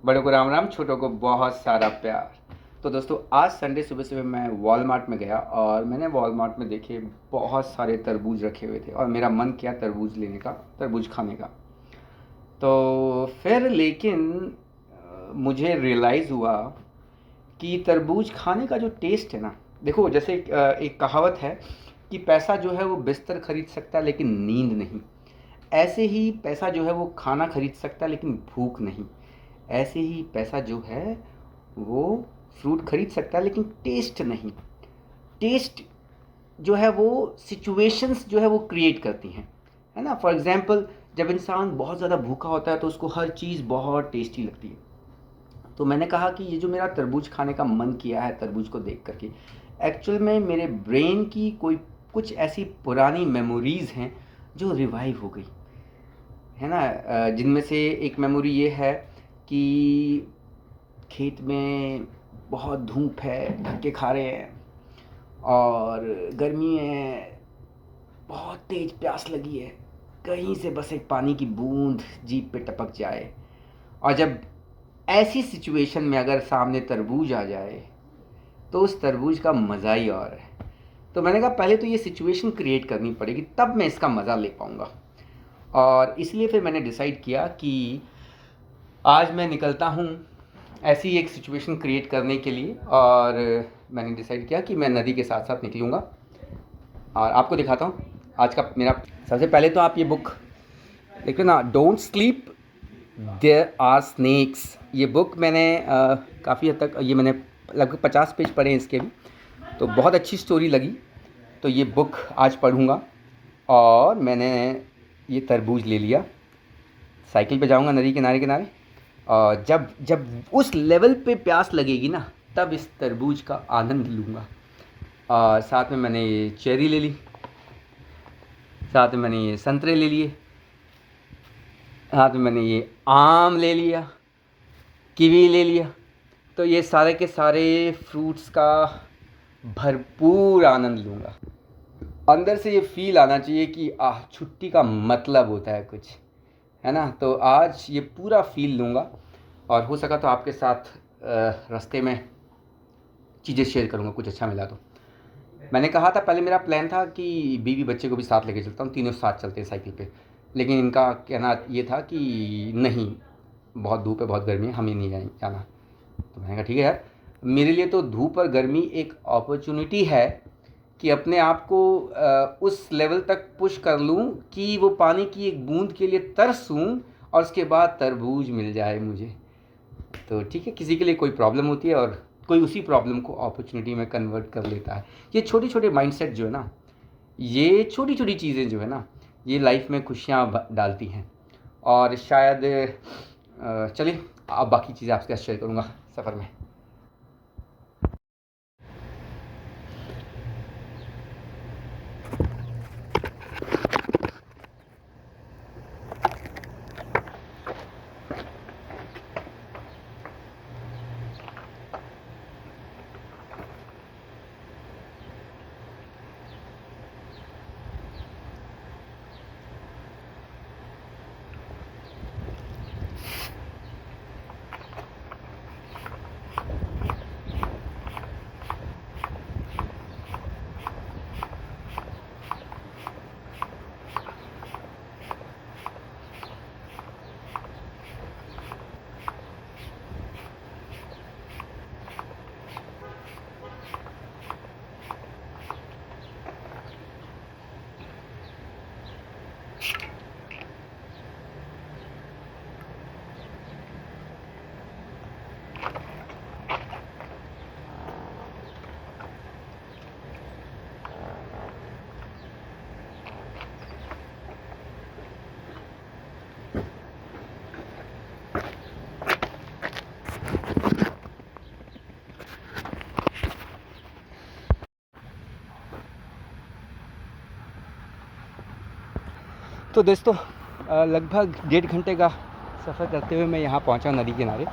बड़ों को राम राम, छोटों को बहुत सारा प्यार। तो दोस्तों, आज संडे सुबह सुबह मैं वॉलमार्ट में गया और मैंने वॉलमार्ट में देखे बहुत सारे तरबूज रखे हुए थे और मेरा मन किया तरबूज लेने का, तरबूज खाने का। तो फिर लेकिन मुझे रियलाइज़ हुआ कि तरबूज खाने का जो टेस्ट है ना, देखो जैसे एक कहावत है कि पैसा जो है वो बिस्तर खरीद सकता है लेकिन नींद नहीं। ऐसे ही पैसा जो है वो खाना खरीद सकता है लेकिन भूख नहीं। ऐसे ही पैसा जो है वो फ्रूट खरीद सकता है लेकिन टेस्ट नहीं। टेस्ट जो है वो सिचुएशंस जो है वो क्रिएट करती हैं, है ना। फॉर एग्जांपल, जब इंसान बहुत ज़्यादा भूखा होता है तो उसको हर चीज़ बहुत टेस्टी लगती है। तो मैंने कहा कि ये जो मेरा तरबूज खाने का मन किया है तरबूज को देख करके, एक्चुअल में मेरे ब्रेन की कोई कुछ ऐसी पुरानी मेमोरीज़ हैं जो रिवाइव हो गई, है ना। जिनमें से एक मेमोरी ये है कि खेत में बहुत धूप है, धक्के खा रहे हैं और गर्मी है, बहुत तेज प्यास लगी है, कहीं से बस एक पानी की बूंद जीभ पे टपक जाए। और जब ऐसी सिचुएशन में अगर सामने तरबूज आ जाए तो उस तरबूज का मज़ा ही और है। तो मैंने कहा पहले तो ये सिचुएशन क्रिएट करनी पड़ेगी, तब मैं इसका मज़ा ले पाऊँगा। और इसलिए फिर मैंने डिसाइड किया कि आज मैं निकलता हूँ ऐसी एक सिचुएशन क्रिएट करने के लिए, और मैंने डिसाइड किया कि मैं नदी के साथ साथ निकलूँगा और आपको दिखाता हूँ आज का मेरा। सबसे पहले तो आप ये बुक देखो ना, don't sleep there are snakes. ये बुक मैंने काफ़ी हद तक, ये मैंने लगभग 50 पेज पढ़े हैं इसके भी, तो बहुत अच्छी स्टोरी लगी। तो ये बुक आज पढ़ूँगा और मैंने ये तरबूज ले लिया, साइकिल पे जाऊँगा नदी किनारे किनारे, और जब जब उस लेवल पे प्यास लगेगी ना तब इस तरबूज का आनंद लूँगा। और साथ में मैंने ये चेरी ले ली, साथ में मैंने ये संतरे ले लिए, साथ में मैंने ये आम ले लिया, कीवी ले लिया। तो ये सारे के सारे फ्रूट्स का भरपूर आनंद लूँगा। अंदर से ये फील आना चाहिए कि छुट्टी का मतलब होता है कुछ, है ना। तो आज ये पूरा फील लूँगा और हो सका तो आपके साथ रास्ते में चीज़ें शेयर करूँगा, कुछ अच्छा मिला तो। मैंने कहा था, पहले मेरा प्लान था कि बीवी बच्चे को भी साथ लेके चलता हूँ, तीनों साथ चलते हैं साइकिल पे, लेकिन इनका कहना ये था कि नहीं, बहुत धूप है, बहुत गर्मी है, हमें नहीं जाना। तो मैंने कहा ठीक है यार, मेरे लिए तो धूप और गर्मी एक अपॉर्चुनिटी है कि अपने आप को उस लेवल तक पुश कर लूँ कि वो पानी की एक बूंद के लिए तरसूँ और उसके बाद तरबूज मिल जाए मुझे। तो ठीक है, किसी के लिए कोई प्रॉब्लम होती है और कोई उसी प्रॉब्लम को अपॉर्चुनिटी में कन्वर्ट कर लेता है। ये छोटे छोटे माइंडसेट जो है ना, ये छोटी छोटी चीज़ें जो है ना, ये लाइफ में खुशियाँ डालती हैं। और शायद चलिए अब बाकी चीज़ें आपके साथ शेयर करूँगा सफ़र में। तो दोस्तों, लगभग 1.5 घंटे का सफ़र करते हुए मैं यहाँ पहुँचा नदी किनारे।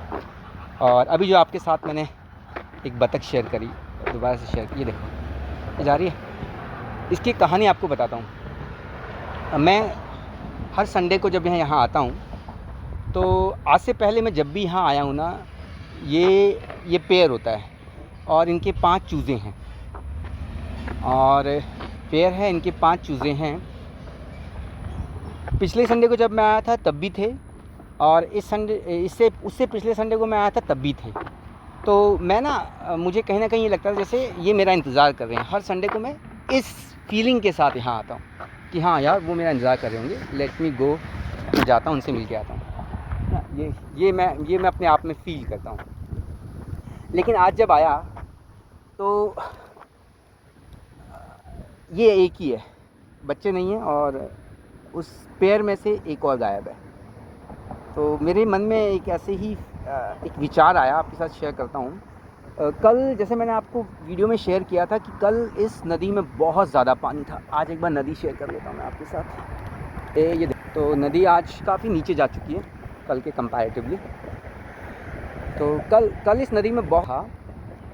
और अभी जो आपके साथ मैंने एक बतख शेयर करी, दोबारा से शेयर की, ये देखो ये जा रही है। इसकी कहानी आपको बताता हूँ। मैं हर संडे को जब यहाँ आता हूँ तो आज से पहले मैं जब भी यहाँ आया हूँ ना, ये पेड़ होता है और इनके 5 चूज़े हैं, और पेड़ है, इनके 5 चूज़े हैं। पिछले संडे को जब मैं आया था तब भी थे, और इस संडे उससे पिछले संडे को मैं आया था तब भी थे। तो मैं ना मुझे कहीं ना कहीं ये लगता है जैसे ये मेरा इंतज़ार कर रहे हैं। हर संडे को मैं इस फीलिंग के साथ यहाँ आता हूँ कि हाँ यार, वो मेरा इंतज़ार कर रहे होंगे, लेट मी गो, मैं जाता हूँ, उनसे मिल के आता हूँ। ये मैं अपने आप में फ़ील करता हूँ। लेकिन आज जब आया तो ये एक ही है, बच्चे नहीं हैं, और उस पेड़ में से एक और गायब है। तो मेरे मन में एक ऐसे ही एक विचार आया, आपके साथ शेयर करता हूँ। कल जैसे मैंने आपको वीडियो में शेयर किया था कि कल इस नदी में बहुत ज़्यादा पानी था। आज एक बार नदी शेयर कर लेता हूँ मैं आपके साथ। ये तो नदी आज काफ़ी नीचे जा चुकी है कल के कंपैरेटिवली। तो कल इस नदी में बहुत था,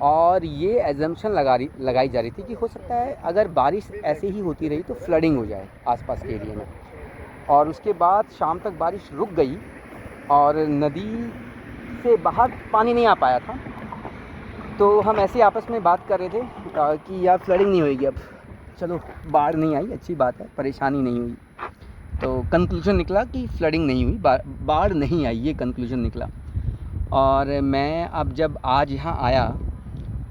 और ये एजम्पशन लगाई जा रही थी कि हो सकता है अगर बारिश ऐसे ही होती रही तो फ्लडिंग हो जाए आसपास के एरिया में। और उसके बाद शाम तक बारिश रुक गई और नदी से बाहर पानी नहीं आ पाया था। तो हम ऐसे आपस में बात कर रहे थे कि यार फ्लडिंग नहीं होएगी अब, चलो बाढ़ नहीं आई, अच्छी बात है, परेशानी नहीं हुई। तो कंक्लूजन निकला कि फ्लडिंग नहीं हुई, बाढ़ नहीं आई, ये कंक्लूजन निकला। और मैं अब जब आज यहाँ आया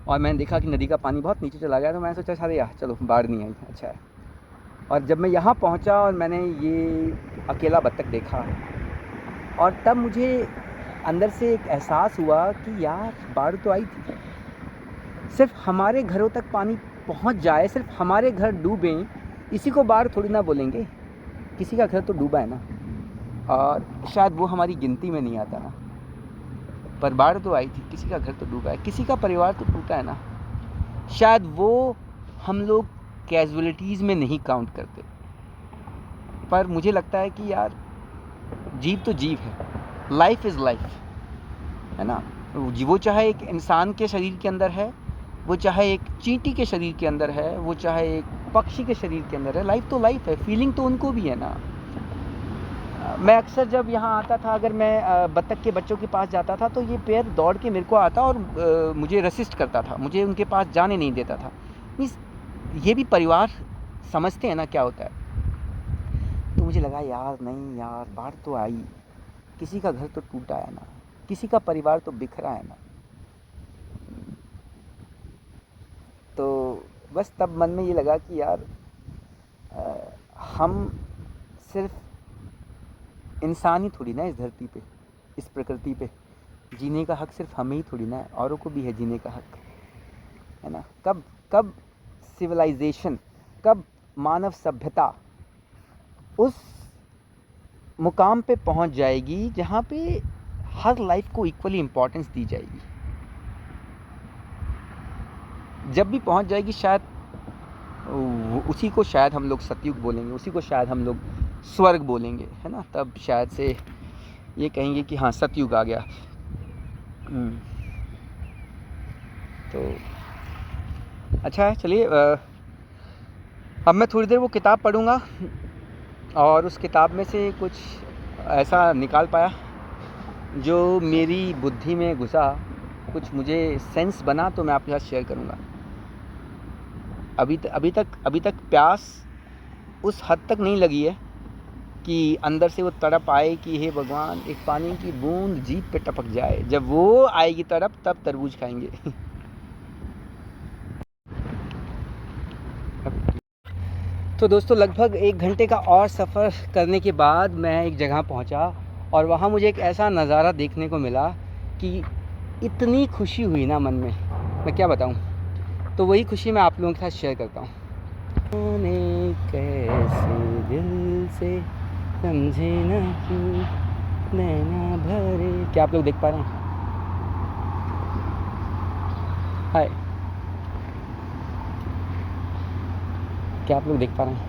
और मैंने देखा कि नदी का पानी बहुत नीचे चला गया, तो मैंने सोचा अरे यार चलो बाढ़ नहीं आई, अच्छा है। और जब मैं यहाँ पहुँचा और मैंने ये अकेला बत्तख देखा, और तब मुझे अंदर से एक एहसास हुआ कि यार बाढ़ तो आई थी, सिर्फ हमारे घरों तक पानी पहुँच जाए, सिर्फ हमारे घर डूबें, इसी को बाढ़ थोड़ी ना बोलेंगे। किसी का घर तो डूबा है ना, और शायद वो हमारी गिनती में नहीं आता ना, पर बाढ़ तो आई थी, किसी का घर तो डूबा है, किसी का परिवार तो टूटा है ना। शायद वो हम लोग कैजुअलिटीज़ में नहीं काउंट करते, पर मुझे लगता है कि यार जीव तो जीव है, लाइफ इज़ लाइफ, है ना। वो चाहे एक इंसान के शरीर के अंदर है, वो चाहे एक चींटी के शरीर के अंदर है, वो चाहे एक पक्षी के शरीर के अंदर है, लाइफ तो लाइफ है, फीलिंग तो उनको भी है ना। मैं अक्सर जब यहाँ आता था, अगर मैं बत्तख के बच्चों के पास जाता था तो ये पेड़ दौड़ के मेरे को आता और मुझे रेसिस्ट करता था, मुझे उनके पास जाने नहीं देता था। मीन्स ये भी परिवार समझते हैं ना क्या होता है। तो मुझे लगा यार नहीं यार, बाढ़ तो आई, किसी का घर तो टूटा है ना, किसी का परिवार तो बिखरा है ना। तो बस तब मन में ये लगा कि यार हम सिर्फ इंसान ही थोड़ी ना इस धरती पे, इस प्रकृति पे। जीने का हक सिर्फ हमें ही थोड़ी ना है, औरों को भी है जीने का हक, है ना। कब सिविलाइजेशन, कब मानव सभ्यता उस मुकाम पे पहुंच जाएगी जहाँ पे हर लाइफ को इक्वली इम्पोर्टेंस दी जाएगी। जब भी पहुंच जाएगी शायद उसी को शायद हम लोग सतयुग बोलेंगे, उसी को शायद हम लोग स्वर्ग बोलेंगे, है ना। तब शायद से ये कहेंगे कि हाँ सतयुग आ गया। तो अच्छा है, चलिए अब मैं थोड़ी देर वो किताब पढ़ूँगा, और उस किताब में से कुछ ऐसा निकाल पाया जो मेरी बुद्धि में घुसा, कुछ मुझे सेंस बना, तो मैं आपके साथ शेयर करूँगा। अभी तक प्यास उस हद तक नहीं लगी है कि अंदर से वो तड़प आए कि हे भगवान, एक पानी की बूंद जीभ पे टपक जाए। जब वो आएगी तड़प, तब तरबूज खाएंगे। तो दोस्तों लगभग 1 घंटे का और सफ़र करने के बाद मैं एक जगह पहुंचा, और वहाँ मुझे एक ऐसा नज़ारा देखने को मिला कि इतनी खुशी हुई ना मन में, मैं क्या बताऊँ। तो वही खुशी मैं आप लोगों के साथ शेयर करता हूँ। कैसे दिल से समझे ना क्यों नैना भरे। क्या आप लोग देख पा रहे हैं? हाय, क्या आप लोग देख पा रहे हैं?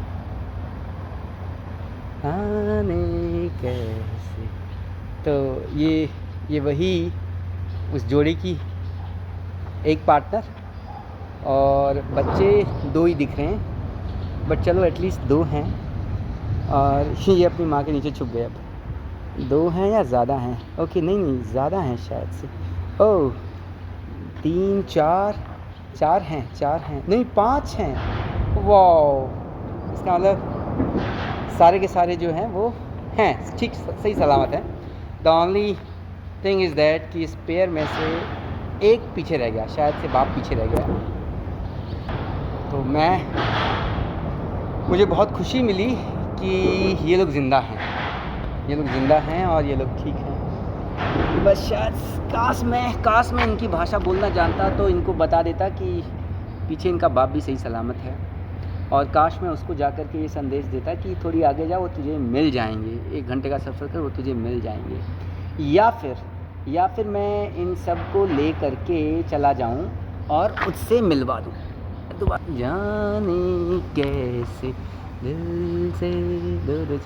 आने कैसे। तो ये वही उस जोड़ी की एक पार्टनर, और बच्चे 2 ही दिख रहे हैं, बट चलो एटलीस्ट 2 हैं। और ये अपनी माँ के नीचे छुप गए। अब 2 हैं या ज़्यादा हैं? ओके, नहीं नहीं ज़्यादा हैं शायद से। ओह 3 4 हैं, 4 हैं, नहीं 5 हैं। वाह! इसका मतलब सारे के सारे जो हैं वो हैं, ठीक सही सलामत हैं। The only thing is that कि इस पेयर में से एक पीछे रह गया, शायद से बाप पीछे रह गया। तो मुझे बहुत खुशी मिली कि ये लोग ज़िंदा हैं, ये लोग ज़िंदा हैं और ये लोग ठीक हैं। बस शायद काश मैं इनकी भाषा बोलना जानता तो इनको बता देता कि पीछे इनका बाप भी सही सलामत है, और काश मैं उसको जा कर के ये संदेश देता कि थोड़ी आगे जा, वो तुझे मिल जाएंगे, 1 घंटे का सफ़र कर, वो तुझे मिल जाएंगे। या फिर मैं इन सब को ले करके चला जाऊं और उससे मिलवा दूं। दोबारा जाने कैसे दिल से दूर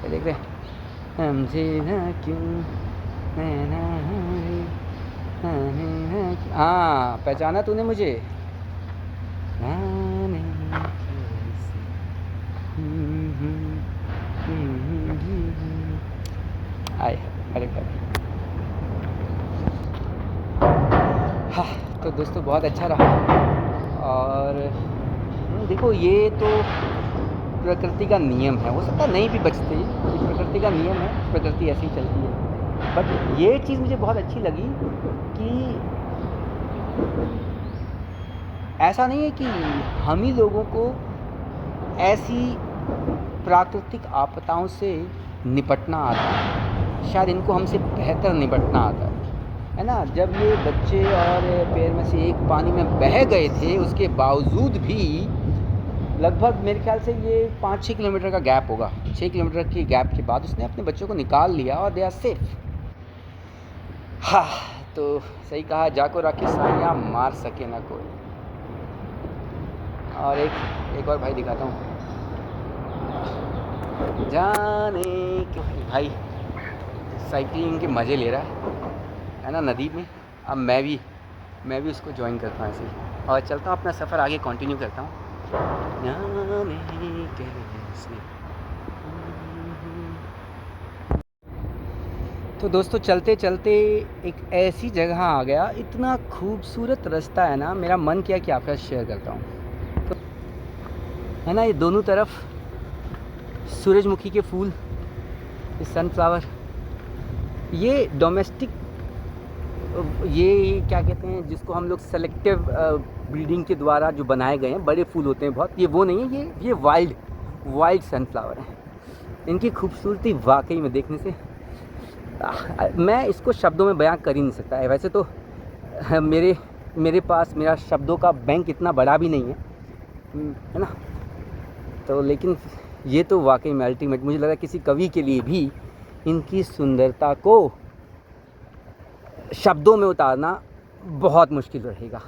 देख रहे हमसे ना क्यों नैना हाँ पहचाना तूने मुझे? जाने कैसे आए अरे हाँ। तो दोस्तों बहुत अच्छा रहा, और देखो ये तो प्रकृति का नियम है, हो सकता है नहीं भी बचते, ये प्रकृति का नियम है, प्रकृति ऐसे ही चलती है। बट ये चीज़ मुझे बहुत अच्छी लगी कि ऐसा नहीं है कि हम ही लोगों को ऐसी प्राकृतिक आपदाओं से निपटना आता है, शायद इनको हमसे बेहतर निपटना आता है ना। जब ये बच्चे और पैर में से एक पानी में बह गए थे, उसके बावजूद भी लगभग मेरे ख्याल से ये 5-6 किलोमीटर का गैप होगा, 6 किलोमीटर की गैप के बाद उसने अपने बच्चों को निकाल लिया और दे आर सेफ। हाँ, तो सही कहा, जाको राखी साइयाँ मार सके ना कोई। और एक और भाई दिखाता हूँ, जाने के भाई साइकिलिंग के मज़े ले रहा है ना नदी में। अब मैं भी उसको ज्वाइन करता हूँ ऐसे ही, और चलता हूँ अपना सफ़र आगे कंटिन्यू करता हूँ। तो दोस्तों चलते चलते एक ऐसी जगह आ गया, इतना खूबसूरत रास्ता है ना, मेरा मन किया कि आपके साथ शेयर करता हूँ। तो है ना, ये दोनों तरफ सूरजमुखी के फूल, ये सनफ्लावर, ये डोमेस्टिक, ये क्या कहते हैं जिसको हम लोग सेलेक्टिव ब्रीडिंग के द्वारा जो बनाए गए हैं, बड़े फूल होते हैं बहुत, ये वो नहीं है, ये वाइल्ड सनफ्लावर हैं। इनकी खूबसूरती वाकई में देखने से मैं इसको शब्दों में बयां कर ही नहीं सकता है। वैसे तो मेरे पास मेरा शब्दों का बैंक इतना बड़ा भी नहीं है ना, तो लेकिन ये तो वाकई में अल्टीमेट, मुझे लगा किसी कवि के लिए भी इनकी सुंदरता को शब्दों में उतारना बहुत मुश्किल रहेगा,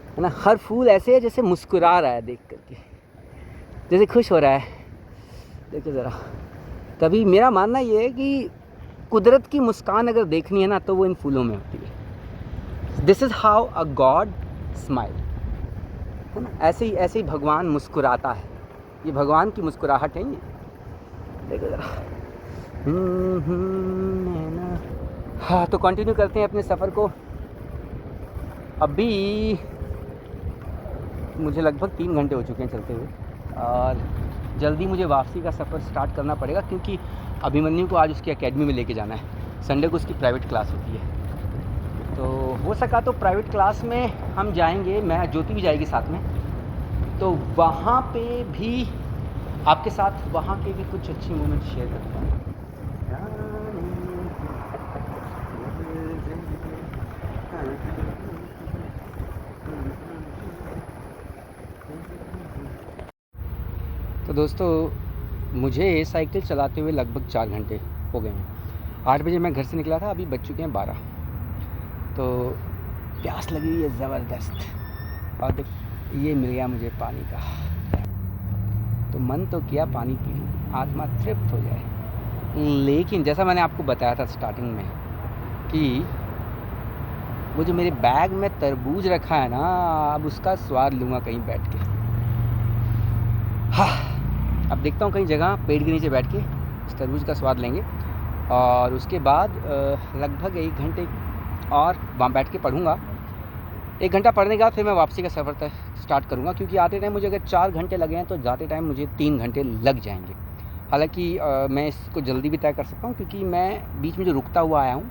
है ना। हर फूल ऐसे है जैसे मुस्कुरा रहा है देख करके, जैसे खुश हो रहा है। देखो ज़रा, कभी मेरा मानना ये है कि कुदरत की मुस्कान अगर देखनी है ना तो वो इन फूलों में होती है। This is how a God smile, है ना। ऐसे ही भगवान मुस्कुराता है, ये भगवान की मुस्कुराहट है ये। देखो ज़रा। हाँ, तो कंटिन्यू करते हैं अपने सफ़र को। अभी मुझे लगभग 3 घंटे हो चुके हैं चलते हुए, और जल्दी मुझे वापसी का सफ़र स्टार्ट करना पड़ेगा, क्योंकि अभिमन्यु को आज उसकी एकेडमी में लेके जाना है। संडे को उसकी प्राइवेट क्लास होती है, तो हो सका तो प्राइवेट क्लास में हम जाएंगे, मैं ज्योति भी जाएगी साथ में, तो वहाँ पे भी आपके साथ वहाँ के भी कुछ अच्छी मोमेंट शेयर करता हूँ। तो दोस्तों मुझे साइकिल चलाते हुए लगभग 4 घंटे हो गए हैं। 8 बजे मैं घर से निकला था, अभी बज चुके हैं 12। तो प्यास लगी हुई है ज़बरदस्त, और ये मिल गया मुझे पानी का, तो मन तो किया पानी पी लूँ, आत्मा तृप्त हो जाए। लेकिन जैसा मैंने आपको बताया था स्टार्टिंग में कि वो जो मेरे बैग में तरबूज रखा है ना, अब उसका स्वाद लूँगा कहीं बैठ के। हाँ, अब देखता हूँ कहीं जगह पेड़ के नीचे बैठ के इस तरबूज का स्वाद लेंगे और उसके बाद लगभग 1 घंटे और वहाँ बैठ के पढ़ूँगा। 1 घंटा पढ़ने के बाद फिर मैं वापसी का सफ़र तक स्टार्ट करूँगा, क्योंकि आते टाइम मुझे अगर 4 घंटे लगे हैं तो जाते टाइम मुझे 3 घंटे लग जाएंगे। हालांकि मैं इसको जल्दी भी तय कर सकता हूँ, क्योंकि मैं बीच में जो रुकता हुआ आया हूँ,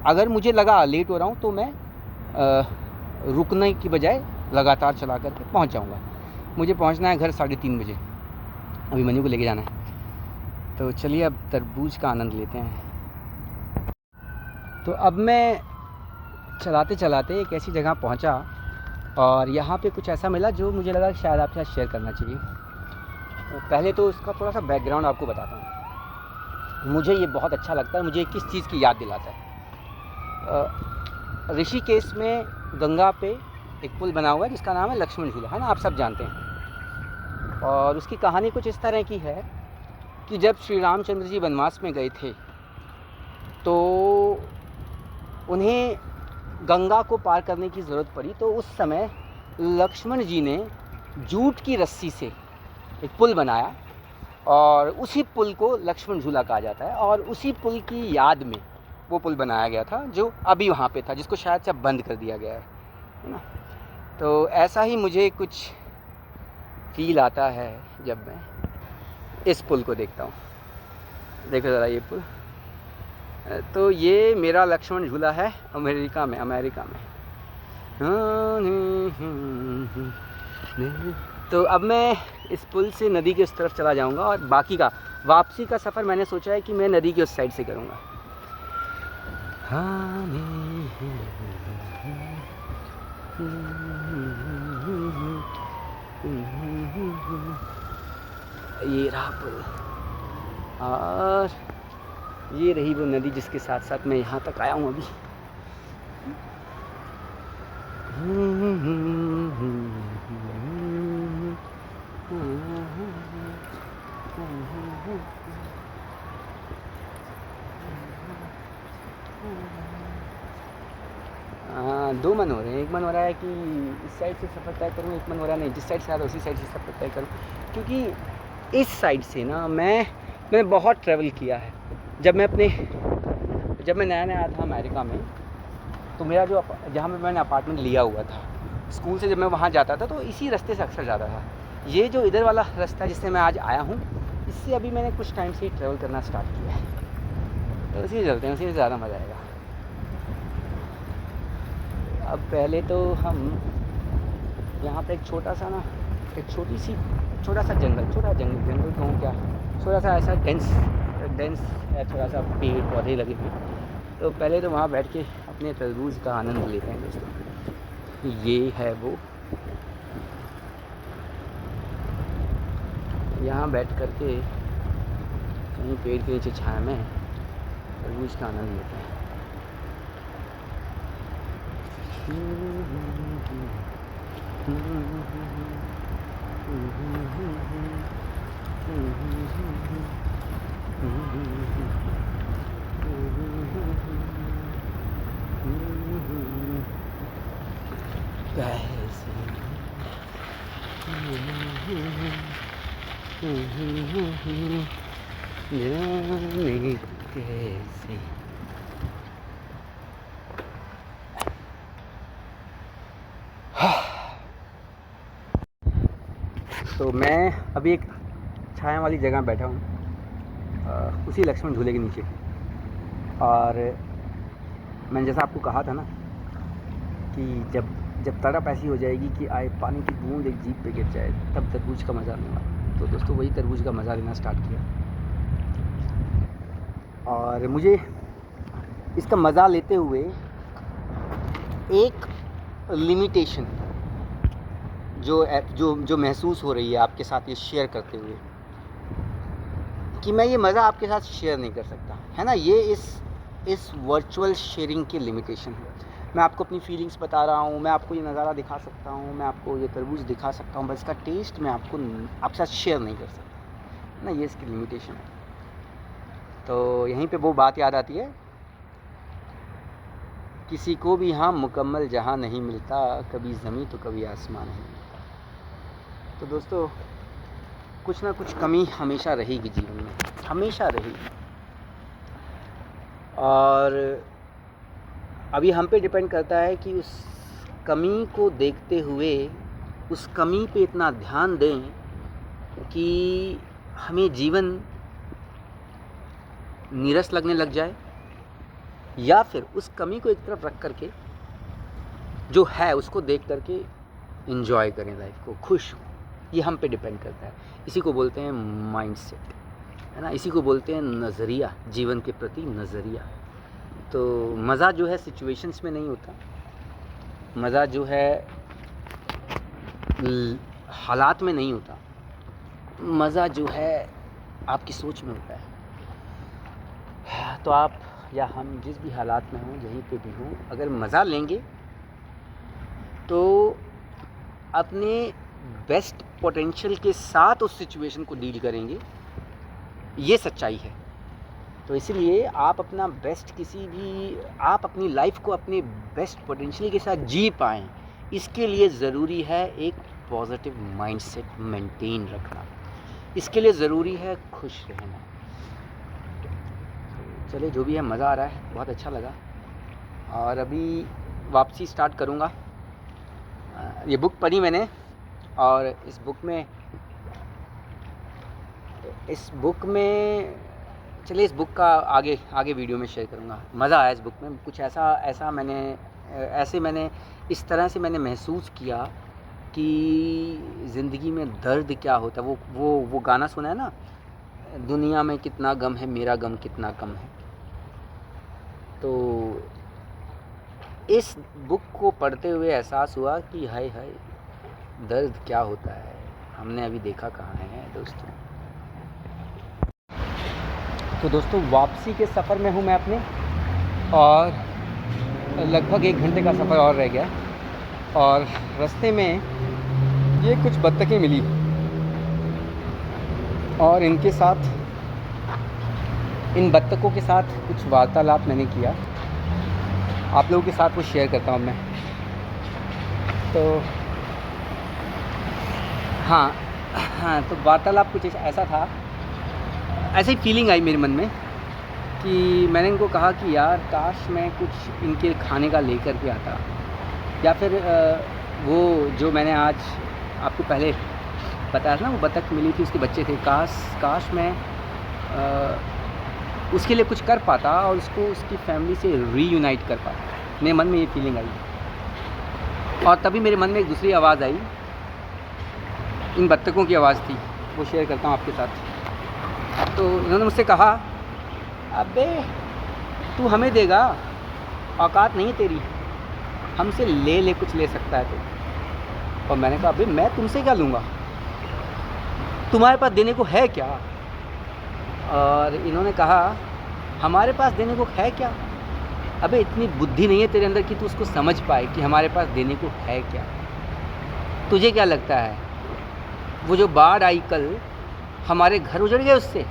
अगर मुझे लगा लेट हो रहा हूँ तो मैं रुकने की बजाय लगातार चला करके पहुँच जाऊँगा। मुझे पहुँचना है घर 3:30 बजे, अभी मनु को लेके जाना है। तो चलिए अब तरबूज का आनंद लेते हैं। तो अब मैं चलाते चलाते एक ऐसी जगह पहुंचा और यहाँ पे कुछ ऐसा मिला जो मुझे लगा कि शायद आपके साथ शेयर करना चाहिए। पहले तो इसका थोड़ा सा बैकग्राउंड आपको बताता हूँ। मुझे ये बहुत अच्छा लगता है, मुझे किस चीज़ की याद दिलाता है। ऋषिकेश में गंगा पे एक पुल बना हुआ है जिसका नाम है लक्ष्मण झूला, है ना, आप सब जानते हैं। और उसकी कहानी कुछ इस तरह की है कि जब श्री रामचंद्र जी वनवास में गए थे तो उन्हें गंगा को पार करने की ज़रूरत पड़ी, तो उस समय लक्ष्मण जी ने जूट की रस्सी से एक पुल बनाया और उसी पुल को लक्ष्मण झूला कहा जाता है। और उसी पुल की याद में वो पुल बनाया गया था जो अभी वहाँ पे था, जिसको शायद से बंद कर दिया गया है ना। तो ऐसा ही मुझे कुछ फील आता है जब मैं इस पुल को देखता हूँ। देखो ज़रा ये पुल, तो ये मेरा लक्ष्मण झूला है अमेरिका में। तो अब मैं इस पुल से नदी के उस तरफ चला जाऊंगा और बाकी का वापसी का सफ़र मैंने सोचा है कि मैं नदी के उस साइड से करूँगा। ये रहा पुल और ये रही वो नदी जिसके साथ साथ मैं यहाँ तक आया हूँ अभी। दो मन हो रहे हैं। एक मन हो रहा है कि इस साइड से सफ़र तय करूँ, एक मन हो रहा है नहीं, जिस साइड से आया उसी साइड से सफ़र तय करूँ, क्योंकि इस साइड से ना मैंने बहुत ट्रैवल किया है। जब मैं नया आया था अमेरिका में, तो मेरा जो जहाँ पे मैंने अपार्टमेंट लिया हुआ था, स्कूल से जब मैं वहाँ जाता था तो इसी रास्ते से अक्सर जाता था। ये जो इधर वाला रास्ता जिससे मैं आज आया हूँ, इससे अभी मैंने कुछ टाइम से ही ट्रैवल करना स्टार्ट किया है, तो उसी से चलते हैं, उसी से ज़्यादा मज़ा आएगा। अब पहले तो हम यहाँ पे एक छोटा सा जंगल कहूँ क्या, थोड़ा सा ऐसा डेंस है, थोड़ा सा पेड़ पौधे लगे हुए हैं। तो पहले तो वहाँ बैठ के अपने तरबूज का आनंद लेते हैं दोस्तों। ये है वो, यहाँ बैठ कर के कहीं पेड़ के नीचे छाया में तरबूज का आनंद लेते हैं। कैसे तो मैं अभी एक छाया वाली जगह बैठा हूँ, उसी लक्ष्मण झूले के नीचे। और मैंने जैसा आपको कहा था ना कि जब तड़प ऐसी हो जाएगी कि आए पानी की बूंद एक जीभ पे गिर जाए, तब तरबूज का मज़ा आने वाला। तो दोस्तों वही तरबूज का मज़ा लेना स्टार्ट किया और मुझे इसका मज़ा लेते हुए एक लिमिटेशन जो महसूस हो रही है आपके साथ ये शेयर करते हुए, कि मैं ये मज़ा आपके साथ शेयर नहीं कर सकता, है ना। ये इस वर्चुअल शेयरिंग की लिमिटेशन है। मैं आपको अपनी फीलिंग्स बता रहा हूँ, मैं आपको ये नज़ारा दिखा सकता हूँ, मैं आपको ये तरबूज दिखा सकता हूँ, बस इसका टेस्ट मैं आपके साथ शेयर नहीं कर सकता ना, ये इसकी लिमिटेशन है। तो यहीं पे वो बात याद आती है, किसी को भी हाँ मुकम्मल जहाँ नहीं मिलता, कभी ज़मीं तो कभी आसमान नहीं मिलता। तो दोस्तों कुछ ना कुछ कमी हमेशा रहेगी जीवन में। हमेशा रहेगी। और अभी हम पे डिपेंड करता है कि उस कमी को देखते हुए उस कमी पे इतना ध्यान दें कि हमें जीवन नीरस लगने लग जाए, या फिर उस कमी को एक तरफ रख करके जो है उसको देख करके एंजॉय करें लाइफ को, खुश हों। ये हम पे डिपेंड करता है। इसी को बोलते हैं माइंडसेट, है ना। इसी को बोलते हैं नज़रिया, जीवन के प्रति नज़रिया। तो मज़ा जो है सिचुएशंस में नहीं होता, मज़ा जो है हालात में नहीं होता, मज़ा जो है आपकी सोच में होता है। तो आप या हम जिस भी हालात में हों, यहीं पे भी हों, अगर मज़ा लेंगे तो अपने बेस्ट पोटेंशियल के साथ उस सिचुएशन को डील करेंगे। ये सच्चाई है। तो इसलिए आप अपना बेस्ट आप अपनी लाइफ को अपने बेस्ट पोटेंशियल के साथ जी पाएँ, इसके लिए ज़रूरी है एक पॉजिटिव माइंडसेट मेंटेन रखना। इसके लिए ज़रूरी है खुश रहना। चलिए, जो भी है, मज़ा आ रहा है, बहुत अच्छा लगा। और अभी वापसी स्टार्ट करूँगा। ये बुक पढ़ी मैंने, और इस बुक का आगे वीडियो में शेयर करूँगा। मज़ा आया इस बुक में। कुछ मैंने इस तरह से मैंने महसूस किया कि ज़िंदगी में दर्द क्या होता है। वो गाना सुना है ना, दुनिया में कितना गम है, मेरा गम कितना कम है। तो इस बुक को पढ़ते हुए एहसास हुआ कि हाय हाय, दर्द क्या होता है, हमने अभी देखा कहाँ है दोस्तों। तो दोस्तों, वापसी के सफ़र में हूँ मैं अपने, और लगभग 1 घंटे का सफ़र और रह गया। और रास्ते में ये कुछ बत्तखें मिली, और इन बत्तखों के साथ कुछ वार्तालाप मैंने किया। आप लोगों के साथ वो शेयर करता हूँ मैं। तो हाँ, तो वार्तालाप कुछ ऐसा था, ऐसी फीलिंग आई मेरे मन में कि मैंने इनको कहा कि यार, काश मैं कुछ इनके खाने का लेकर के आता, या फिर वो जो मैंने आज आपको पहले बताया था ना, वो बत्तख मिली थी, उसके बच्चे थे। काश मैं उसके लिए कुछ कर पाता और उसको उसकी फैमिली से रीयूनाइट कर पाता। मेरे मन में ये फीलिंग आई, और तभी मेरे मन में एक दूसरी आवाज़ आई, इन बत्तखों की आवाज़ थी। वो शेयर करता हूँ आपके साथ। तो इन्होंने मुझसे कहा, अबे तू हमें देगा, औकात नहीं तेरी, हमसे ले कुछ ले सकता है तो। और मैंने कहा, अबे मैं तुमसे क्या लूँगा, तुम्हारे पास देने को है क्या? और इन्होंने कहा, हमारे पास देने को है क्या? अबे इतनी बुद्धि नहीं है तेरे अंदर कि तू उसको समझ पाए कि हमारे पास देने को है क्या। तुझे क्या लगता है, वो जो बाढ़ आई कल, हमारे घर उजड़ गए उससे,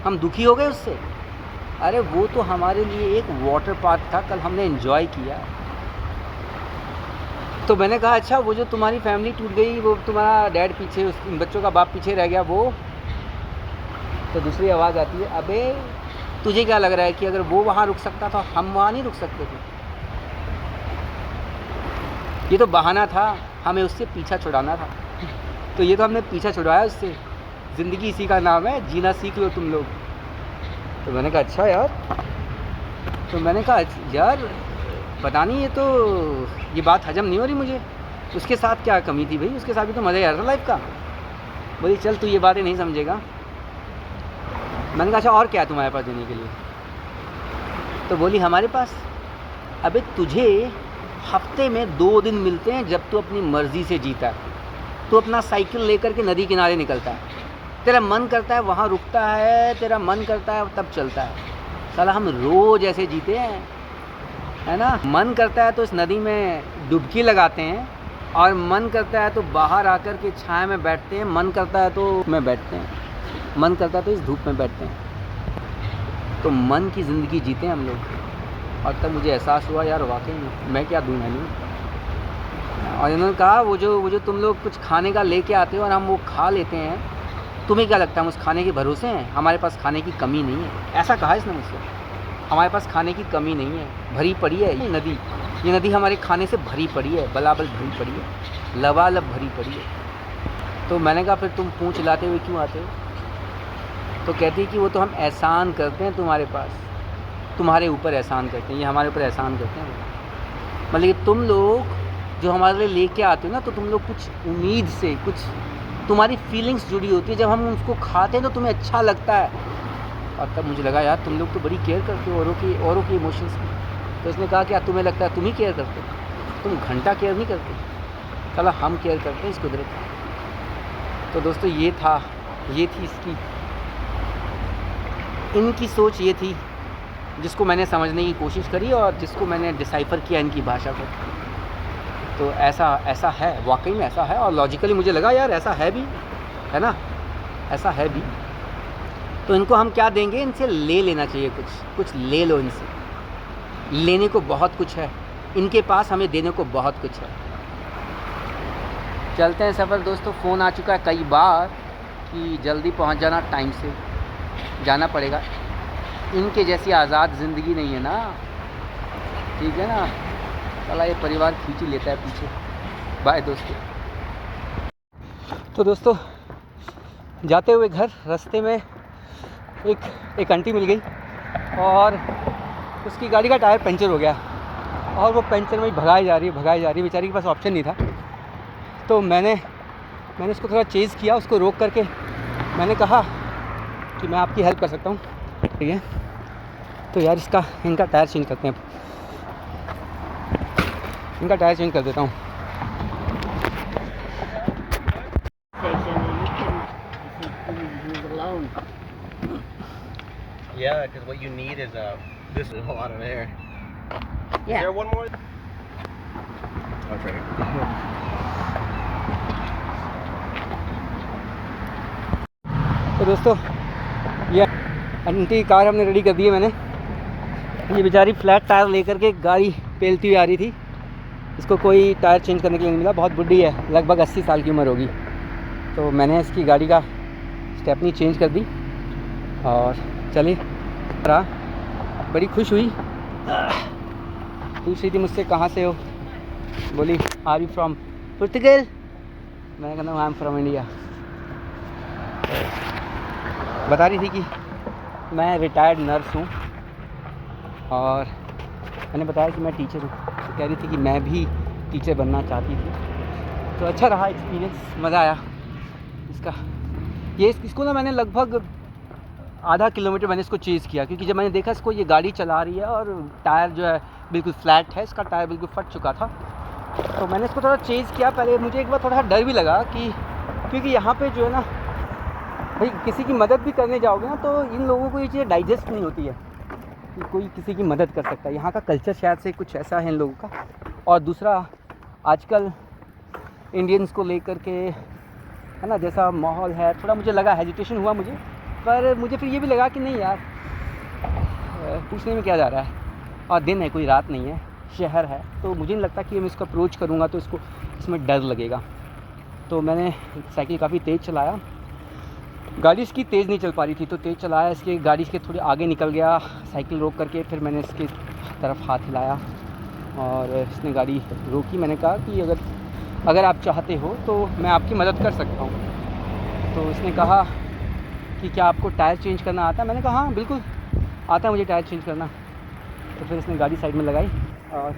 हम दुखी हो गए उससे? अरे वो तो हमारे लिए एक वाटर पार्क था, कल हमने एंजॉय किया। तो मैंने कहा, अच्छा वो जो तुम्हारी फैमिली टूट गई, वो तुम्हारा डैड पीछे, उस बच्चों का बाप पीछे रह गया, वो? तो दूसरी आवाज़ आती है, अबे तुझे क्या लग रहा है कि अगर वो वहाँ रुक सकता था, हम वहाँ नहीं रुक सकते थे? ये तो बहाना था, हमें उससे पीछा छुड़ाना था। तो ये तो हमने पीछा छुड़वाया उससे। ज़िंदगी इसी का नाम है, जीना सीख लो तुम लोग। तो मैंने कहा, अच्छा यार। तो मैंने कहा, यार पता नहीं, ये बात हजम नहीं हो रही मुझे। उसके साथ क्या कमी थी भाई, उसके साथ भी तो मज़ा ही आ रहा था लाइफ का। बोली, चल तू ये बातें नहीं समझेगा। मैंने कहा, अच्छा और क्या है तुम्हारे पास देने के लिए? तो बोली, हमारे पास, अबे तुझे हफ्ते में 2 दिन मिलते हैं जब तू अपनी मर्ज़ी से जीता है। तू अपना साइकिल लेकर के नदी किनारे निकलता है, तेरा मन करता है वहाँ रुकता है, तेरा मन करता है तब चलता है। साला हम रोज़ ऐसे जीते हैं, है ना। मन करता है तो इस नदी में डुबकी लगाते हैं, और मन करता है तो बाहर आकर के छाया में बैठते हैं, मन करता है तो में बैठते हैं, मन करता है तो इस धूप में बैठते हैं। तो मन की ज़िंदगी जीते हैं हम लोग। और तब मुझे एहसास हुआ, यार वाकई में मैं क्या दूँ मैंने। और इन्होंने कहा, वो जो तुम लोग कुछ खाने का लेके आते हो और हम वो खा लेते हैं, तुम्हें क्या लगता है हम उस खाने के भरोसे हैं? हमारे पास खाने की कमी नहीं है, ऐसा कहा इसने मुझसे। हमारे पास खाने की कमी नहीं है, भरी पड़ी है ये नदी। ये नदी हमारे खाने से भरी पड़ी है, बलाबल भरी पड़ी है, लबालब भरी पड़ी है। तो मैंने कहा फिर तुम पूँछ लाते हुए क्यों आते हो? तो कहती है कि वो तो हम एहसान करते हैं तुम्हारे पास, तुम्हारे ऊपर एहसान करते हैं, ये हमारे ऊपर एहसान करते हैं। मतलब कि तुम लोग जो हमारे लिए लेके आते हो ना, तो तुम लोग कुछ उम्मीद से, कुछ तुम्हारी फीलिंग्स जुड़ी होती है, जब हम उसको खाते हैं तो तुम्हें अच्छा लगता है। और तब मुझे लगा यार तुम लोग तो बड़ी केयर करते हो औरों की इमोशंस की। तो उसने कहा क्या तुम्हें लगता है तुम ही केयर करते हो? तुम घंटा केयर नहीं करते, चलो हम केयर करते हैं इस कुदरत का। तो दोस्तों ये थी इसकी, इनकी सोच ये थी, जिसको मैंने समझने की कोशिश करी और जिसको मैंने डिसाइफर किया इनकी भाषा को। तो ऐसा है, वाकई में ऐसा है। और लॉजिकली मुझे लगा यार ऐसा है भी, है ना, ऐसा है भी। तो इनको हम क्या देंगे, इनसे ले लेना चाहिए, कुछ ले लो इनसे। लेने को बहुत कुछ है इनके पास, हमें देने को बहुत कुछ है। चलते हैं सफ़र दोस्तों। फ़ोन आ चुका है कई बार कि जल्दी पहुंच जाना, टाइम से जाना पड़ेगा। इनके जैसी आज़ाद ज़िंदगी नहीं है ना, ठीक है ना। चला ये परिवार खींच ही लेता है पीछे। बाय दोस्तों। तो दोस्तों जाते हुए घर रास्ते में एक आंटी मिल गई और उसकी गाड़ी का टायर पंचर हो गया और वो पंचर में भगाई जा रही है। बेचारी के पास ऑप्शन नहीं था। तो मैंने उसको थोड़ा चेज़ किया, उसको रोक करके मैंने कहा कि मैं आपकी हेल्प कर सकता हूँ, ठीक है। तो यार इनका टायर चेंज करते हैं, इनका टायर चेंज कर देता हूँ। Yeah, because what you need is this is a lot of air. Yeah. Is there one more? Okay. तो दोस्तों ये आंटी कार हमने रेडी कर दी है। मैंने ये बेचारी फ्लैट टायर लेकर के गाड़ी पेलती हुई आ रही थी। इसको कोई टायर चेंज करने के लिए नहीं मिला, बहुत बुढ़ी है, लगभग 80 साल की उम्र होगी। तो मैंने इसकी गाड़ी का स्टेपनी चेंज कर दी और चली रहा। बड़ी खुश हुई, पूछ रही थी मुझसे कहाँ से हो। बोली आर यू फ्रॉम पुर्तगाल? मैंने कहा आई एम फ्रॉम इंडिया। बता रही थी कि मैं रिटायर्ड नर्स हूँ और मैंने बताया कि मैं टीचर हूँ। तो कह रही थी कि मैं भी टीचर बनना चाहती थी। तो अच्छा रहा एक्सपीरियंस, मज़ा आया इसका। इसको ना मैंने लगभग आधा किलोमीटर मैंने इसको चेज़ किया, क्योंकि जब मैंने देखा इसको ये गाड़ी चला रही है और टायर जो है बिल्कुल फ्लैट है, इसका टायर बिल्कुल फट चुका था। तो मैंने इसको थोड़ा चेज़ किया। पहले मुझे एक बार थोड़ा डर भी लगा क्योंकि यहाँ पे जो है ना भाई, किसी की मदद भी करने जाओगे ना तो इन लोगों को ये चीज़ें डाइजेस्ट नहीं होती है कि कोई किसी की मदद कर सकता है। यहाँ का कल्चर शायद से कुछ ऐसा है इन लोगों का। और दूसरा, आजकल इंडियंस को लेकर के है ना जैसा माहौल है, थोड़ा मुझे लगा, हेजिटेशन हुआ मुझे। पर मुझे फिर ये भी लगा कि नहीं यार, पूछने में क्या जा रहा है, और दिन है, कोई रात नहीं है, शहर है। तो मुझे नहीं लगता कि मैं इसको अप्रोच करूँगा तो इसमें डर लगेगा। तो मैंने साइकिल काफ़ी तेज़ चलाया, गाड़ी इसकी तेज़ नहीं चल पा रही थी तो तेज़ चलाया। इसके गाड़ी इसके थोड़ी आगे निकल गया, साइकिल रोक करके फिर मैंने इसके तरफ हाथ हिलाया और इसने गाड़ी रोकी। मैंने कहा कि अगर आप चाहते हो तो मैं आपकी मदद कर सकता हूँ। तो इसने कहा कि क्या आपको टायर चेंज करना आता है? मैंने कहा हाँ बिल्कुल आता है मुझे टायर चेंज करना। तो फिर इसने गाड़ी साइड में लगाई और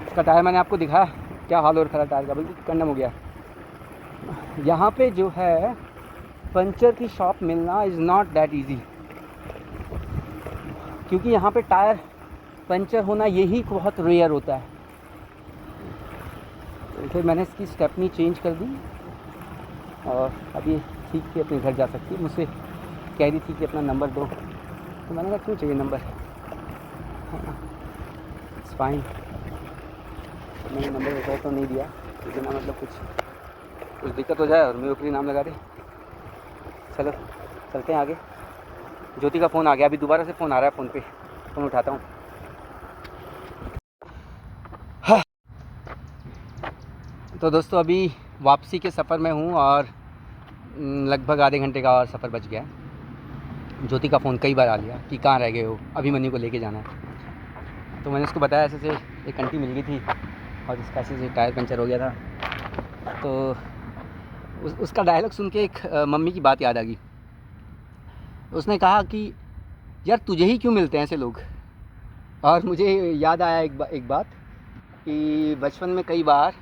इसका टायर मैंने आपको दिखाया क्या हाल हो रखा था टायर का, बिल्कुल कंडम हो गया। यहाँ पे जो है पंचर की शॉप मिलना इज़ नॉट दैट ईज़ी, क्योंकि यहाँ पे टायर पंचर होना यही बहुत रेयर होता है। तो फिर मैंने इसकी स्टेपनी चेंज कर दी और अभी ठीक से अपने घर जा सकती है। मुझसे कह रही थी कि अपना नंबर दो, तो मैंने कहा क्यों चाहिए नंबर, इट्स फाइन। मैंने नंबर वैसा तो नहीं दिया, लेकिन मतलब कुछ दिक्कत हो जाए और मेरे ऊपर ही नाम लगा दे। चलो चलते हैं आगे। ज्योति का फ़ोन आ गया, अभी दोबारा से फ़ोन आ रहा है, फ़ोन उठाता हूँ। हाँ। तो दोस्तों अभी वापसी के सफ़र में हूँ और लगभग आधे घंटे का और सफ़र बच गया। ज्योति का फ़ोन कई बार आ लिया कि कहाँ रह गए हो, अभिमन्यु को लेके जाना है। तो मैंने उसको बताया ऐसे से एक आंटी मिल गई थी और इसका ऐसे से टायर पंचर हो गया था। तो उसका डायलॉग सुन के एक मम्मी की बात याद आ गई। उसने कहा कि यार तुझे ही क्यों मिलते हैं ऐसे लोग। और मुझे याद आया एक बात कि बचपन में कई बार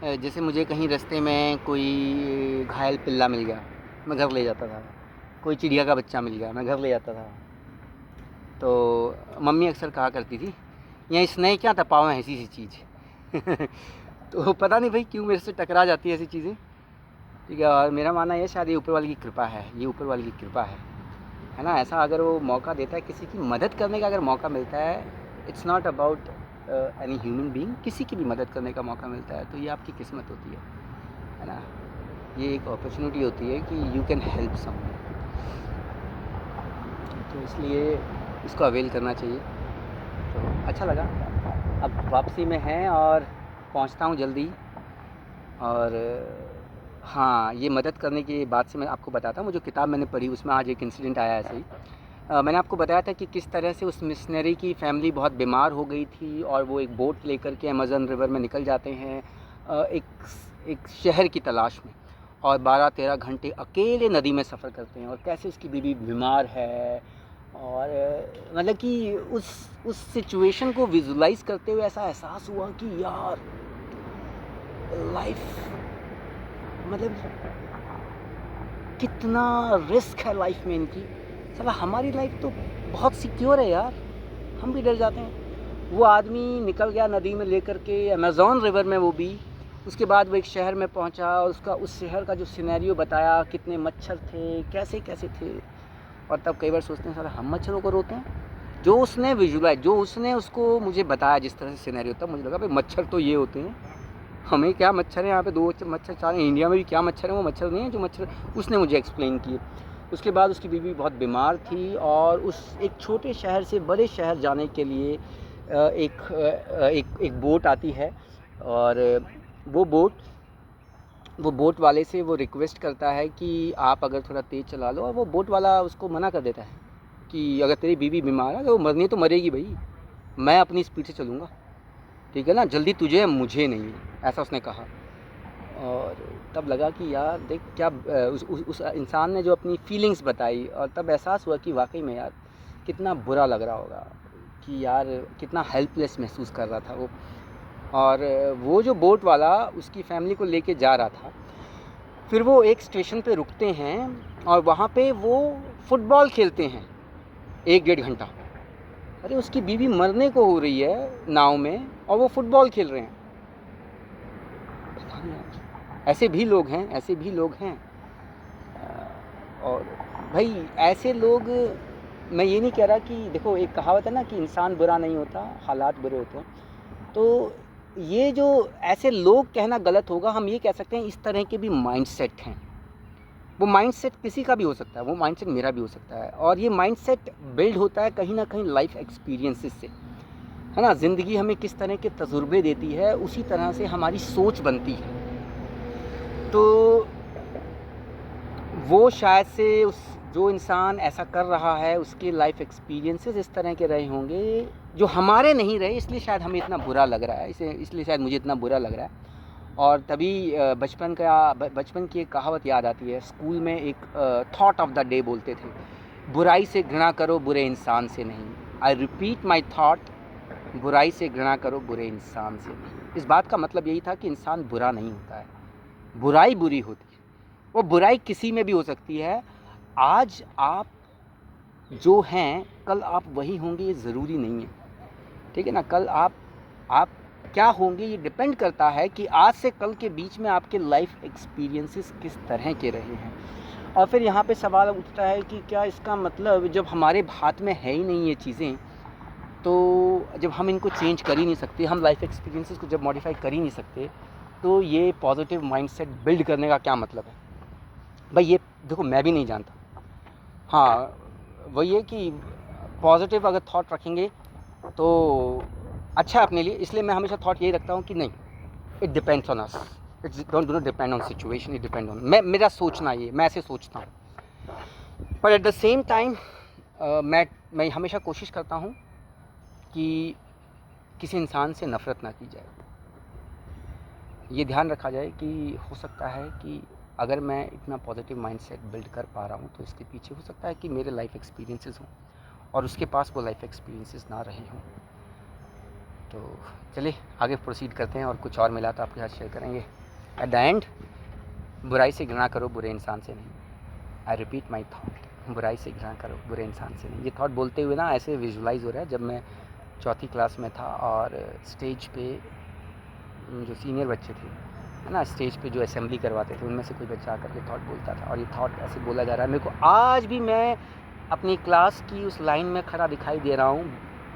जैसे मुझे कहीं रास्ते में कोई घायल पिल्ला मिल गया, मैं घर ले जाता था। कोई चिड़िया का बच्चा मिल गया, मैं घर ले जाता था। तो मम्मी अक्सर कहा करती थी, यहाँ इसने क्या तपाओ है ऐसी सी चीज़। तो पता नहीं भाई क्यों मेरे से टकरा जाती है ऐसी चीज़ें, ठीक है। और मेरा मानना ये शायद ये ऊपर वाले की कृपा है, ये ऊपर वाले की कृपा है ना। ऐसा अगर वो मौका देता है, किसी की मदद करने का अगर मौका मिलता है, it's not about any human being, किसी की भी मदद करने का मौका मिलता है तो ये आपकी किस्मत होती है ना। ये एक अपॉर्चुनिटी होती है कि यू कैन हेल्प समवन, तो इसलिए इसको अवेल करना चाहिए। तो अच्छा लगा, अब वापसी में हैं और पहुंचता हूं जल्दी। और हाँ, ये मदद करने की बात से मैं आपको बताता हूँ, वो जो किताब मैंने पढ़ी उसमें आज एक इंसिडेंट आया ऐसे ही। मैंने आपको बताया था कि किस तरह से उस मिशनरी की फैमिली बहुत बीमार हो गई थी और वो एक बोट लेकर के अमेज़न रिवर में निकल जाते हैं एक शहर की तलाश में, और 12-13 घंटे अकेले नदी में सफ़र करते हैं। और कैसे उसकी बीवी बीमार है, और मतलब कि उस सिचुएशन को विजुलाइज़ करते हुए ऐसा एहसास हुआ कि यार लाइफ मतलब कितना रिस्क है लाइफ में इनकी। साला हमारी लाइफ तो बहुत सिक्योर है यार, हम भी डर जाते हैं। वो आदमी निकल गया नदी में लेकर के अमेज़न रिवर में, वो भी उसके बाद वो एक शहर में पहुंचा और उसका उस शहर का जो सिनेरियो बताया, कितने मच्छर थे, कैसे कैसे थे। और तब कई बार सोचते हैं साला हम मच्छरों को रोते हैं। जो उसने विजुलाइज, जो उसने उसको मुझे बताया जिस तरह से सिनेरियो, तब मुझे लगा भाई मच्छर तो ये होते हैं, हमें क्या मच्छर है यहाँ पे 2 मच्छर 4 हैं, इंडिया में भी क्या मच्छर है, वो मच्छर नहीं है जो मच्छर उसने मुझे एक्सप्लेन किए। उसके बाद उसकी बीवी बहुत बीमार थी और उस एक छोटे शहर से बड़े शहर जाने के लिए एक बोट आती है, और वो बोट वाले से वो रिक्वेस्ट करता है कि आप अगर थोड़ा तेज़ चला लो, और वो बोट वाला उसको मना कर देता है कि अगर तेरी बीवी बीमार है, अगर वो मरनी तो मरेगी भाई, मैं अपनी स्पीड से चलूँगा, ठीक है ना, जल्दी तुझे है मुझे नहीं है, ऐसा उसने कहा। और तब लगा कि यार देख क्या उस इंसान ने जो अपनी फीलिंग्स बताई, और तब एहसास हुआ कि वाकई में यार कितना बुरा लग रहा होगा, कि यार कितना हेल्पलेस महसूस कर रहा था वो। और वो जो बोट वाला उसकी फैमिली को लेके जा रहा था, फिर वो एक स्टेशन पे रुकते हैं और वहाँ पे वो फुटबॉल खेलते हैं 1-1.5 घंटा। अरे उसकी बीवी मरने को हो रही है नाव में और वो फुटबॉल खेल रहे हैं। पता नहीं यार, ऐसे भी लोग हैं, ऐसे भी लोग हैं। और भाई ऐसे लोग, मैं ये नहीं कह रहा कि देखो एक कहावत है ना कि इंसान बुरा नहीं होता, हालात बुरे होते हैं। तो ये जो ऐसे लोग कहना गलत होगा, हम ये कह सकते हैं इस तरह के भी माइंडसेट हैं। वो माइंडसेट किसी का भी हो सकता है, वो माइंडसेट मेरा भी हो सकता है, और ये माइंडसेट बिल्ड होता है कहीं ना कहीं लाइफ एक्सपीरियंसेस से, है ना। ज़िंदगी हमें किस तरह के तजुर्बे देती है, उसी तरह से हमारी सोच बनती है। तो वो शायद से उस जो इंसान ऐसा कर रहा है उसके लाइफ एक्सपीरियंसेस इस तरह के रहे होंगे जो हमारे नहीं रहे, इसलिए शायद हमें इतना बुरा लग रहा है, इसलिए शायद मुझे इतना बुरा लग रहा है। और तभी बचपन की एक कहावत याद आती है। स्कूल में एक थॉट ऑफ द डे बोलते थे, बुराई से घृणा करो बुरे इंसान से नहीं। आई रिपीट माई थॉट, बुराई से घृणा करो बुरे इंसान से नहीं। इस बात का मतलब यही था कि इंसान बुरा नहीं होता है, बुराई बुरी होती है। वो बुराई किसी में भी हो सकती है। आज आप जो हैं कल आप वही होंगे ये ज़रूरी नहीं है, ठीक है ना। कल आप क्या होंगे ये डिपेंड करता है कि आज से कल के बीच में आपके लाइफ एक्सपीरियंसेस किस तरह के रहे हैं। और फिर यहाँ पे सवाल उठता है कि क्या इसका मतलब जब हमारे हाथ में है ही नहीं ये चीज़ें, तो जब हम इनको चेंज कर ही नहीं सकते, हम लाइफ एक्सपीरियंसेस को जब मॉडिफाई कर ही नहीं सकते, तो ये पॉजिटिव माइंडसेट बिल्ड करने का क्या मतलब है भाई। ये देखो मैं भी नहीं जानता। हाँ वही है कि पॉजिटिव अगर थॉट रखेंगे तो अच्छा है अपने लिए, इसलिए मैं हमेशा थॉट यही रखता हूँ कि नहीं, it depends on us, it's don't do not depend on situation, it depend on मेरा सोचना, ये मैं ऐसे सोचता हूँ। पर एट द सेम टाइम मैं हमेशा कोशिश करता हूँ कि किसी इंसान से नफ़रत ना की जाए। ये ध्यान रखा जाए कि हो सकता है कि अगर मैं इतना पॉजिटिव माइंडसेट बिल्ड कर पा रहा हूँ तो इसके पीछे हो सकता है कि मेरे लाइफ एक्सपीरियंसेस हों और उसके पास वो लाइफ एक्सपीरियंसेस ना रहे हों। तो चलिए आगे प्रोसीड करते हैं और कुछ और मिला तो आपके साथ शेयर करेंगे। एट द एंड, बुराई से घृणा करो, बुरे इंसान से नहीं। आई रिपीट माई थॉट, बुराई से घृणा करो, बुरे इंसान से नहीं। ये थॉट बोलते हुए ना ऐसे विजुलाइज हो रहा है जब मैं चौथी क्लास में था और स्टेज पे जो सीनियर बच्चे थे, है ना, स्टेज पे जो असेंबली करवाते थे उनमें से कोई बच्चा आकर के थॉट बोलता था और ये थॉट ऐसे बोला जा रहा है। मेरे को आज भी मैं अपनी क्लास की उस लाइन में खड़ा दिखाई दे रहा हूँ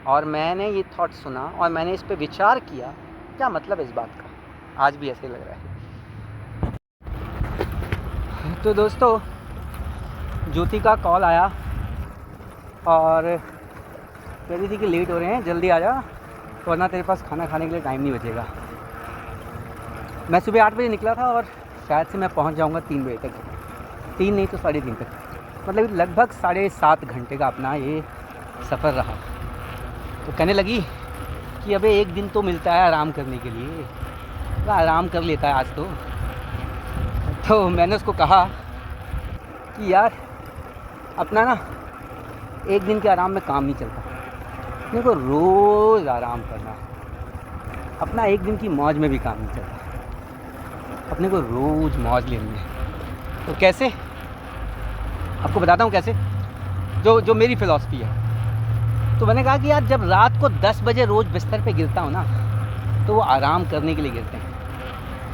और मैंने ये थॉट सुना और मैंने इस पे विचार किया, क्या मतलब है इस बात का, आज भी ऐसे लग रहा है। तो दोस्तों, ज्योति का कॉल आया और कह रही थी कि लेट हो रहे हैं, जल्दी आ जा वरना तेरे पास खाना खाने के लिए टाइम नहीं बचेगा। मैं सुबह 8 बजे निकला था और शायद से मैं पहुंच जाऊंगा 3 बजे तक, 3 नहीं तो 3:30 तक, मतलब लगभग 7.5 घंटे का अपना ये सफ़र रहा। तो कहने लगी कि अबे एक दिन तो मिलता है आराम करने के लिए, तो आराम कर लेता है आज तो मैंने उसको कहा कि यार अपना ना एक दिन के आराम में काम नहीं चलता, अपने को रोज़ आराम करना है। अपना एक दिन की मौज में भी काम नहीं चलता, अपने को रोज़ मौज लेनी है। तो कैसे, आपको बताता हूँ कैसे, जो मेरी फ़िलॉसफी है। तो मैंने कहा कि यार जब रात को 10 बजे रोज़ बिस्तर पे गिरता हूँ ना तो वो आराम करने के लिए गिरते हैं,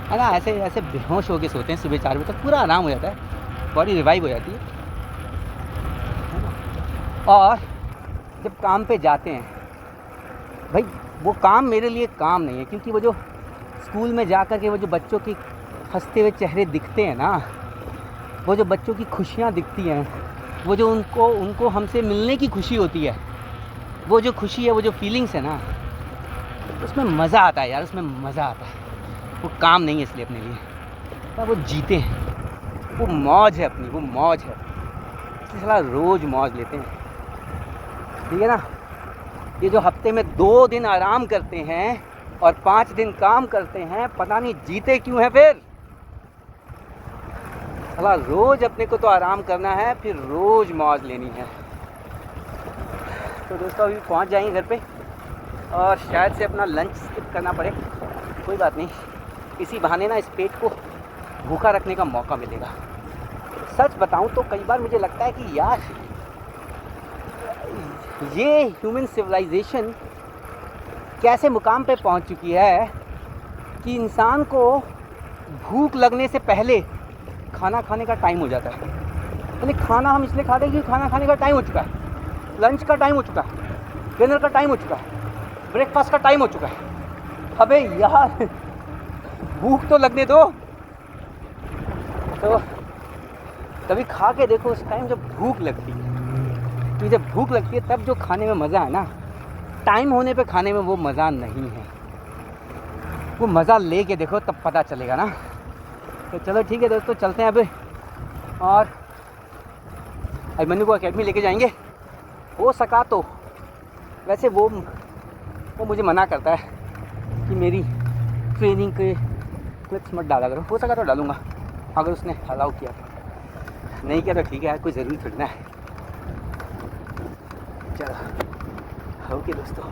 है ना, ऐसे बेहोश होके सोते हैं, सुबह 4 बजे तक पूरा आराम हो जाता है, बॉडी रिवाइव हो जाती है ना। और जब काम पे जाते हैं भाई, वो काम मेरे लिए काम नहीं है, क्योंकि वो जो स्कूल में जा कर के वो जो बच्चों की हंसते हुए चेहरे दिखते हैं ना, वो जो बच्चों की खुशियाँ दिखती हैं, वो जो उनको हमसे मिलने की खुशी होती है, वो जो खुशी है, वो जो फीलिंग्स है ना, उसमें मज़ा आता है यार, उसमें मज़ा आता है। वो काम नहीं है इसलिए अपने लिए, पर वो जीते हैं, वो मौज है अपनी, वो मौज है, इसलिए साला रोज़ मौज लेते हैं, ठीक है ना। ये जो हफ्ते में 2 दिन आराम करते हैं और 5 दिन काम करते हैं, पता नहीं जीते क्यों हैं फिर। साला रोज़ अपने को तो आराम करना है, फिर रोज़ मौज लेनी है। तो दोस्तों अभी पहुंच जाएंगे घर पे और शायद से अपना लंच स्किप करना पड़े, कोई बात नहीं, इसी बहाने ना इस पेट को भूखा रखने का मौका मिलेगा। सच बताऊं तो कई बार मुझे लगता है कि यार ये ह्यूमन सिविलाइजेशन कैसे मुकाम पे पहुंच चुकी है कि इंसान को भूख लगने से पहले खाना खाने का टाइम हो जाता है। यानी खाना हम इसलिए खाते हैं कि खाना खाने का टाइम हो चुका है, लंच का टाइम हो चुका है, डिनर का टाइम हो चुका है, ब्रेकफास्ट का टाइम हो चुका है। अबे यार भूख तो लगने दो। तो कभी खा के देखो उस टाइम जब भूख लगती है, तो जब भूख लगती है तब जो खाने में मज़ा है ना, टाइम होने पे खाने में वो मज़ा नहीं है। वो मज़ा ले के देखो तब पता चलेगा ना। तो चलो ठीक है दोस्तों, चलते हैं अभी और अभिमन्यु को अकेडमी लेके जाएंगे। हो सका तो, वैसे वो मुझे मना करता है कि मेरी ट्रेनिंग के क्लिप्स मत डाला करो, हो सका तो डालूँगा अगर उसने अलाउ किया तो, नहीं किया तो ठीक है यार, कोई ज़रूरी थोड़ी ना है। चलो ओके दोस्तों।